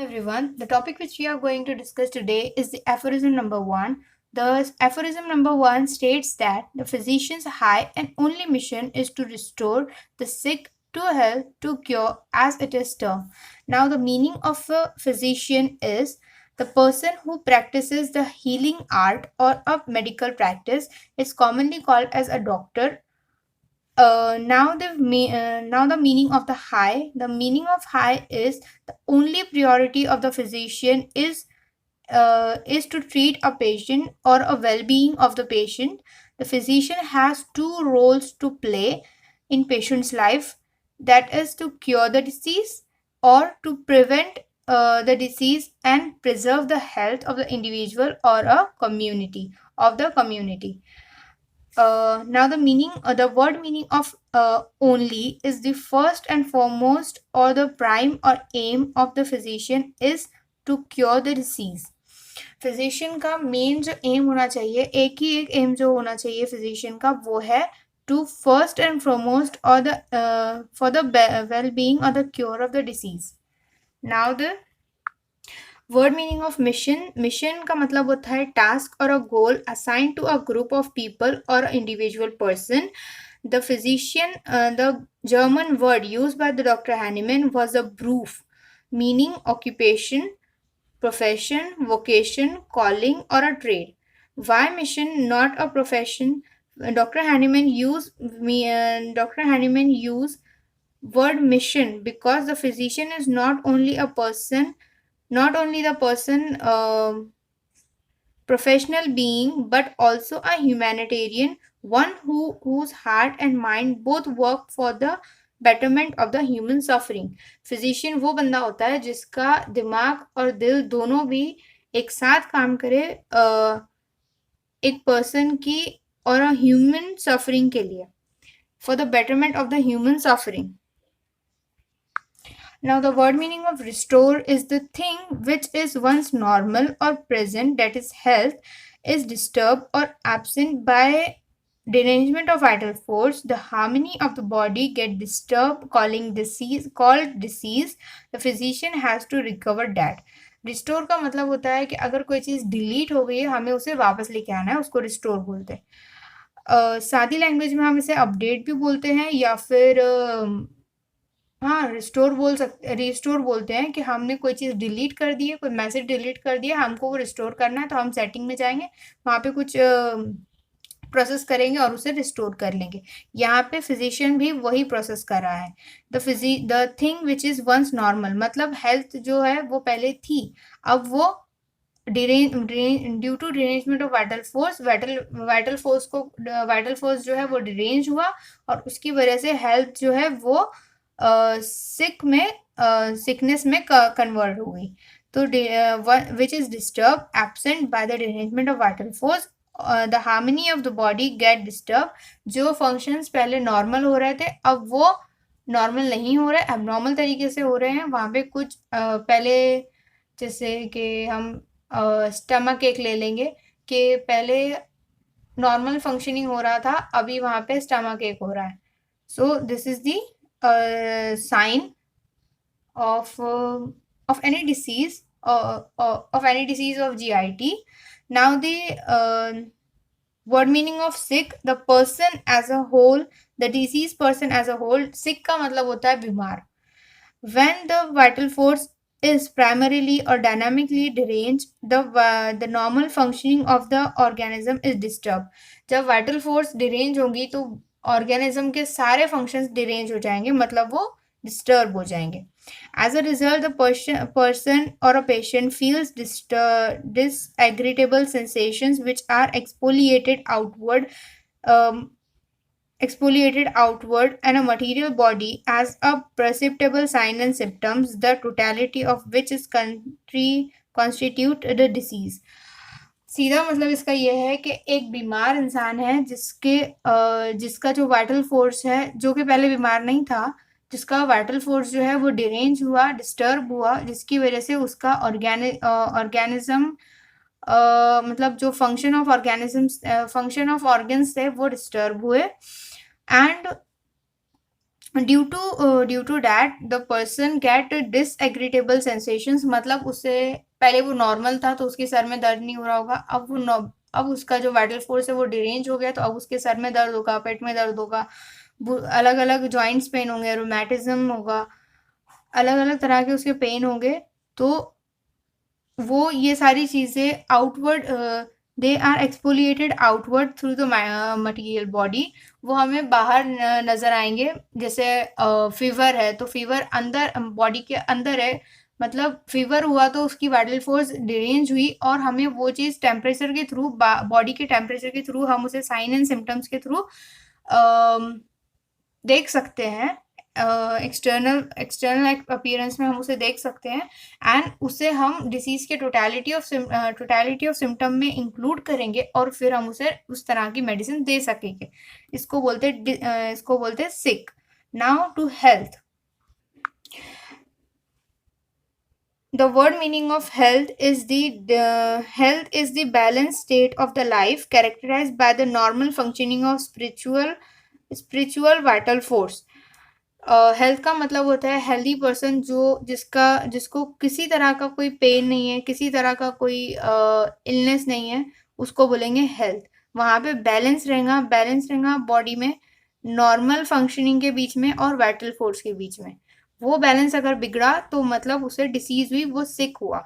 Everyone, the topic which we are going to discuss today is the aphorism number one. The aphorism number one states that the physician's high and only mission is to restore the sick to health, to cure, as it is termed. Now, the meaning of a physician is the person who practices the healing art or a medical practice is commonly called as a doctor. Now the meaning of the high. The meaning of high is the only priority of the physician is to treat a patient or a well-being of the patient. The physician has two roles to play in patient's life, that is to cure the disease or to prevent the disease and preserve the health of the individual or a community of the community. Now the word meaning of only is the first and foremost or the prime or aim of the physician is to cure the disease. Physician का main जो M होना चाहिए, एक ही एक M जो होना चाहिए physician का, वो है टू फर्स्ट एंड फोरमोस्ट और the for the well being और the cure of the disease. Now the word meaning of mission. Mission का मतलब होता है टास्क और a goal assigned to a group of people और individual person. The physician, the German word used by the Dr. Hahnemann was a Beruf, meaning occupation, profession, vocation, calling, or a trade. Why mission, not a profession? Dr. Hahnemann used word mission because the physician is not only the person professional being, but also a humanitarian, one whose heart and mind both work for the betterment of the human suffering. Physician वो बंदा होता है जिसका दिमाग और दिल दोनों भी एक साथ काम करे एक पर्सन की और ह्यूमन सफरिंग के लिए, for the betterment of the human suffering. Now, the word meaning of restore is the thing which is once normal or present, that is, health, is disturbed or absent by derangement of vital force. The harmony of the body get disturbed, called disease. The physician has to recover that. Restore का मतलब होता है कि अगर कोई चीज़ delete हो गई है, हमें उसे वापस लेके आना है, उसको रिस्टोर बोलते हैं. सादी लैंग्वेज में हम इसे अपडेट भी बोलते हैं या फिर हाँ रिस्टोर बोलते हैं कि हमने कोई चीज़ डिलीट कर दी है, कोई मैसेज डिलीट कर दिया, हमको वो रिस्टोर करना है, तो हम सेटिंग में जाएंगे, वहाँ पे कुछ प्रोसेस करेंगे और उसे रिस्टोर कर लेंगे. यहाँ पे फिजिशियन भी वही प्रोसेस कर रहा है. The thing which is once normal, मतलब हेल्थ जो है वो पहले थी, अब वो due to derangement of vital force जो है वो डिरेंज हुआ और उसकी वजह से हेल्थ जो है वो सिकनेस में कन्वर्ट हो गई. तो which is disturb absent by the derangement of vital force. The harmony of the body get disturb. जो फंक्शंस पहले नॉर्मल हो रहे थे अब वो नॉर्मल नहीं हो रहे, एबनॉर्मल तरीके से हो रहे हैं. वहाँ पे कुछ पहले जैसे कि हम स्टमक एक ले लेंगे कि पहले नॉर्मल फंक्शनिंग हो रहा था, अभी वहाँ पे स्टमक एक हो रहा है. So this is the sign of any disease of GIT. Now the word meaning of sick, the person as a whole, the diseased person as a whole. sick का मतलब होता है बीमार. When the vital force is primarily or dynamically deranged, the normal functioning of the organism is disturbed. जब vital force deranged होगी तो organism के सारे फंक्शंस डिरेंज हो जाएंगे, मतलब वो डिस्टर्ब हो जाएंगे. As a result the person और a patient feels disagreeable sensations which are exfoliated outward and a material body as a perceptible sign and symptoms, the totality of which is constitute the disease. सीधा मतलब इसका यह है कि एक बीमार इंसान है जिसका जो वाइटल फोर्स है, जो कि पहले बीमार नहीं था, जिसका वाइटल फोर्स जो है वो डिरेंज हुआ, डिस्टर्ब हुआ, जिसकी वजह से उसका ऑर्गेनिज्म मतलब जो फंक्शन ऑफ ऑर्गन्स थे वो डिस्टर्ब हुए. And due to that the person get disagreeable sensations, मतलब उससे पहले वो नॉर्मल था तो उसके सर में दर्द नहीं हो रहा होगा, अब उसका जो वाइटल फोर्स है वो डिरेंज हो गया तो अब उसके सर में दर्द होगा, पेट में दर्द होगा, अलग अलग जॉइंट्स पेन होंगे, रोमैटिज्म होगा, अलग अलग तरह के उसके पेन होंगे। तो वो ये सारी चीज़ें outward, they are exfoliated outward through the material body, वो हमें बाहर नज़र आएंगे। जैसे फीवर है तो फीवर अंदर बॉडी के अंदर है, मतलब फीवर हुआ तो उसकी वाइटल फोर्स डिरेंज हुई और हमें वो चीज़ टेम्परेचर के थ्रू, बॉडी के टेम्परेचर के थ्रू हम उसे साइन एंड सिम्टम्स के थ्रू देख सकते हैं। एक्सटर्नल एक्सटर्नल अपीयरेंस में हम उसे देख सकते हैं एंड उसे हम डिसीज के टोटलिटी ऑफ सिम्टम में इंक्लूड करेंगे और फिर हम उसे उस तरह की मेडिसिन दे सकेंगे। इसको बोलते sick. Now to health. The word meaning of health is the balanced state of the life characterized by the normal functioning of spiritual vital force. Health का मतलब होता है हेल्दी पर्सन, जिसको किसी तरह का कोई पेन नहीं है, किसी तरह का कोई इलनेस नहीं है, उसको बोलेंगे हेल्थ। वहाँ पे बैलेंस रहेगा बॉडी में, नॉर्मल फंक्शनिंग के बीच में और वाइटल फोर्स के बीच में। वो बैलेंस अगर बिगड़ा तो मतलब उसे डिसीज हुई, वो सिक हुआ।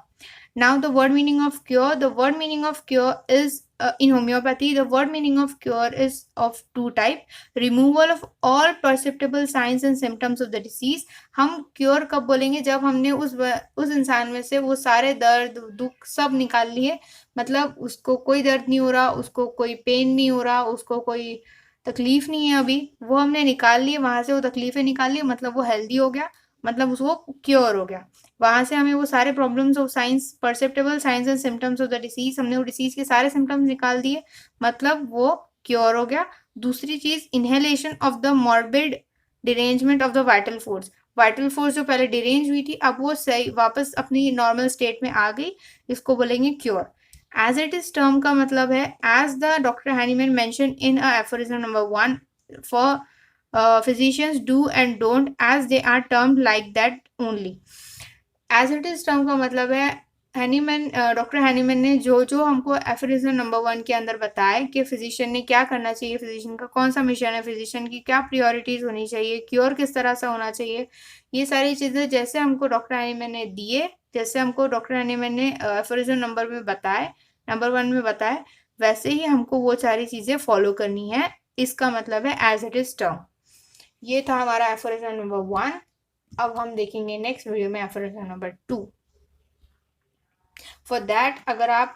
Now the word meaning of cure. The word meaning of cure is in homeopathy, the word meaning of cure is of two type: removal of all perceptible signs and symptoms of the disease. हम cure कब बोलेंगे? जब हमने उस इंसान में से वो सारे दर्द दुख सब निकाल लिए, मतलब उसको कोई दर्द नहीं हो रहा, उसको कोई पेन नहीं हो रहा, उसको कोई तकलीफ नहीं है, अभी वो हमने निकाल लिए, वहां से वो तकलीफें निकाल ली, मतलब वो हेल्दी हो गया, मतलब उसको क्योर हो गया। वहां से हमें वो सारे problems of science, perceptible science and symptoms of the disease, हमने वो डिसीज के सारे सिम्टम्स निकाल दिए, मतलब वो क्योर हो गया। दूसरी चीज, inhalation of the morbid derangement of the vital force. Vital force जो पहले डिरेंज हुई थी, अब वो सही वापस अपनी नॉर्मल स्टेट में आ गई, इसको बोलेंगे cure. As it is term का मतलब है as the doctor Hahnemann mention in aphorism number 1 for physicians do and don't as they are termed like that only. As it is term का मतलब है डॉक्टर हैनीमैन ने जो हमको aphorism number 1 के अंदर बताया कि फिजिशियन ने क्या करना चाहिए, फिजिशियन का कौन सा मिशन है, फिजिशियन की क्या प्रायोरिटीज होनी चाहिए, क्योर किस तरह से होना चाहिए, ये सारी चीज़ें जैसे हमको डॉक्टर हैनीमैन ने दिए, जैसे हमको डॉक्टर हैनीमैन ने एफोरिज्म नंबर 1 में बताया, वैसे ही हमको वो सारी चीज़ें फॉलो करनी है। इसका मतलब है एज इट इज टर्म। ये था हमारा एफोरिज्म नंबर 1। अब हम देखेंगे नेक्स्ट वीडियो में एफोरिज्म नंबर 2। फॉर दैट अगर आप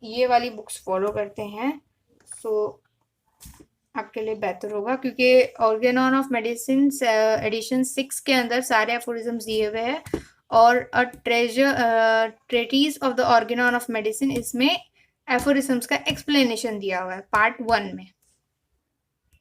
ये वाली बुक्स फॉलो करते हैं सो आपके लिए बेहतर होगा, क्योंकि ऑर्गेनॉन ऑफ मेडिसिन एडिशन 6 के अंदर सारे एफोरिज्म्स दिए हुए हैं और a treatise of the organon of medicine, इसमें एफोरिज्म्स का एक्सप्लेनेशन दिया हुआ है पार्ट 1 में।